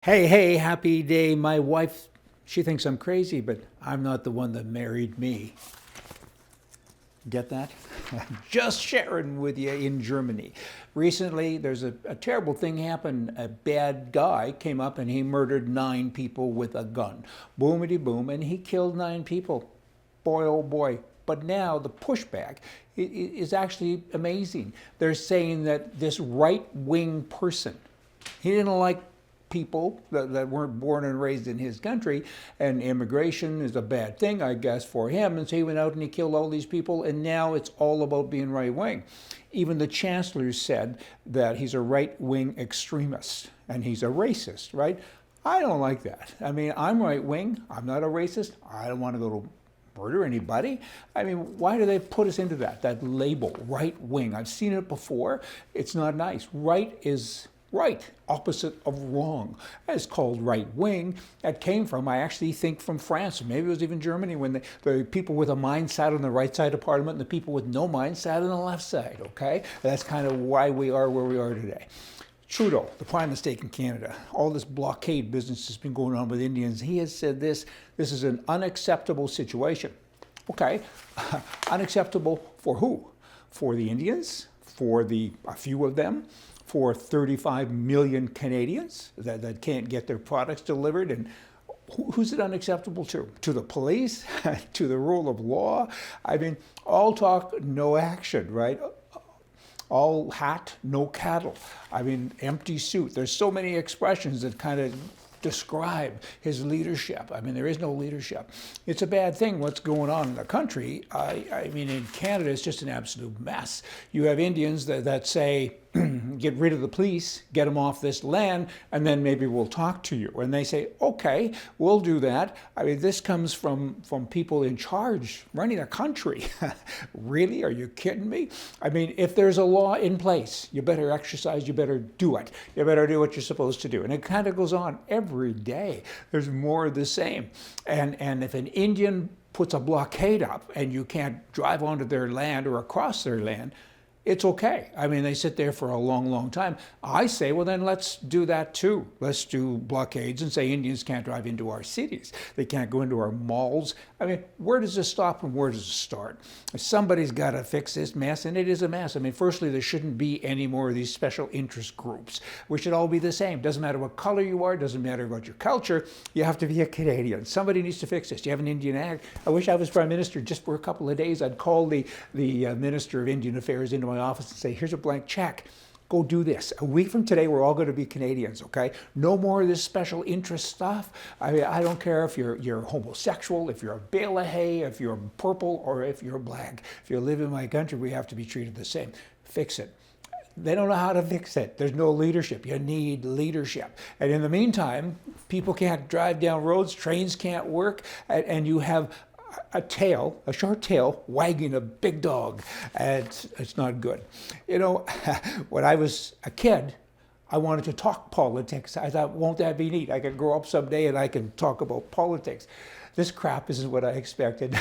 Hey, happy day. My wife, she thinks I'm crazy, but I'm not the one that married me. Get that? Just sharing with you in Germany. Recently, there's a terrible thing happened. A bad guy came up and he murdered 9 people with a gun. Boomity boom, and he killed 9 people. Boy, oh boy. But now the pushback is actually amazing. They're saying that this right-wing person, he didn't like people that weren't born and raised in his country, and immigration is a bad thing, I guess, for him. And so he went out and he killed all these people, and now it's all about being right wing. Even the Chancellor said that he's a right wing extremist and he's a racist, right? I don't like that. I mean, I'm right wing, I'm not a racist, I don't want to go to murder anybody. I mean, why do they put us into that label, right wing? I've seen it before. It's not nice. Right is right, opposite of wrong. It's called right wing. That came from, I actually think, from France. Maybe it was even Germany, when the people with a mind sat on the right side of Parliament and the people with no mind sat on the left side, okay? That's kind of why we are where we are today. Trudeau, the prime mistake in Canada, all this blockade business has been going on with Indians. He has said this is an unacceptable situation. Okay, unacceptable for who? For the Indians, for a few of them, for 35 million Canadians that can't get their products delivered. And who's it unacceptable to? To the police? To the rule of law? I mean, all talk, no action, right? All hat, no cattle. I mean, empty suit. There's so many expressions that kind of describe his leadership. I mean, there is no leadership. It's a bad thing what's going on in the country. I mean, in Canada, it's just an absolute mess. You have Indians that say, get rid of the police, get them off this land, and then maybe we'll talk to you. And they say, okay, we'll do that. I mean, this comes from people in charge, running a country. Really? Are you kidding me? I mean, if there's a law in place, you better exercise, you better do it. You better do what you're supposed to do. And it kind of goes on every day. There's more of the same. And if an Indian puts a blockade up and you can't drive onto their land or across their land, it's okay. I mean, they sit there for a long, long time. I say, well, then let's do that too. Let's do blockades and say Indians can't drive into our cities. They can't go into our malls. I mean, where does this stop and where does it start? Somebody's got to fix this mess, and it is a mess. I mean, firstly, there shouldn't be any more of these special interest groups. We should all be the same. Doesn't matter what color you are, doesn't matter about your culture. You have to be a Canadian. Somebody needs to fix this. You have an Indian act. I wish I was Prime Minister just for a couple of days. I'd call the Minister of Indian Affairs into my office and say, here's a blank check. Go do this. A week from today, we're all going to be Canadians, okay? No more of this special interest stuff. I mean, I don't care if you're homosexual, if you're a bale of hay, if you're purple, or if you're black. If you live in my country, we have to be treated the same. Fix it. They don't know how to fix it. There's no leadership. You need leadership. And in the meantime, people can't drive down roads, trains can't work, and you have a short tail wagging a big dog. And it's not good. You know, when I was a kid, I wanted to talk politics. I thought, won't that be neat? I could grow up someday and I can talk about politics. This crap isn't what I expected.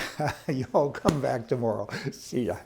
You all come back tomorrow. See ya.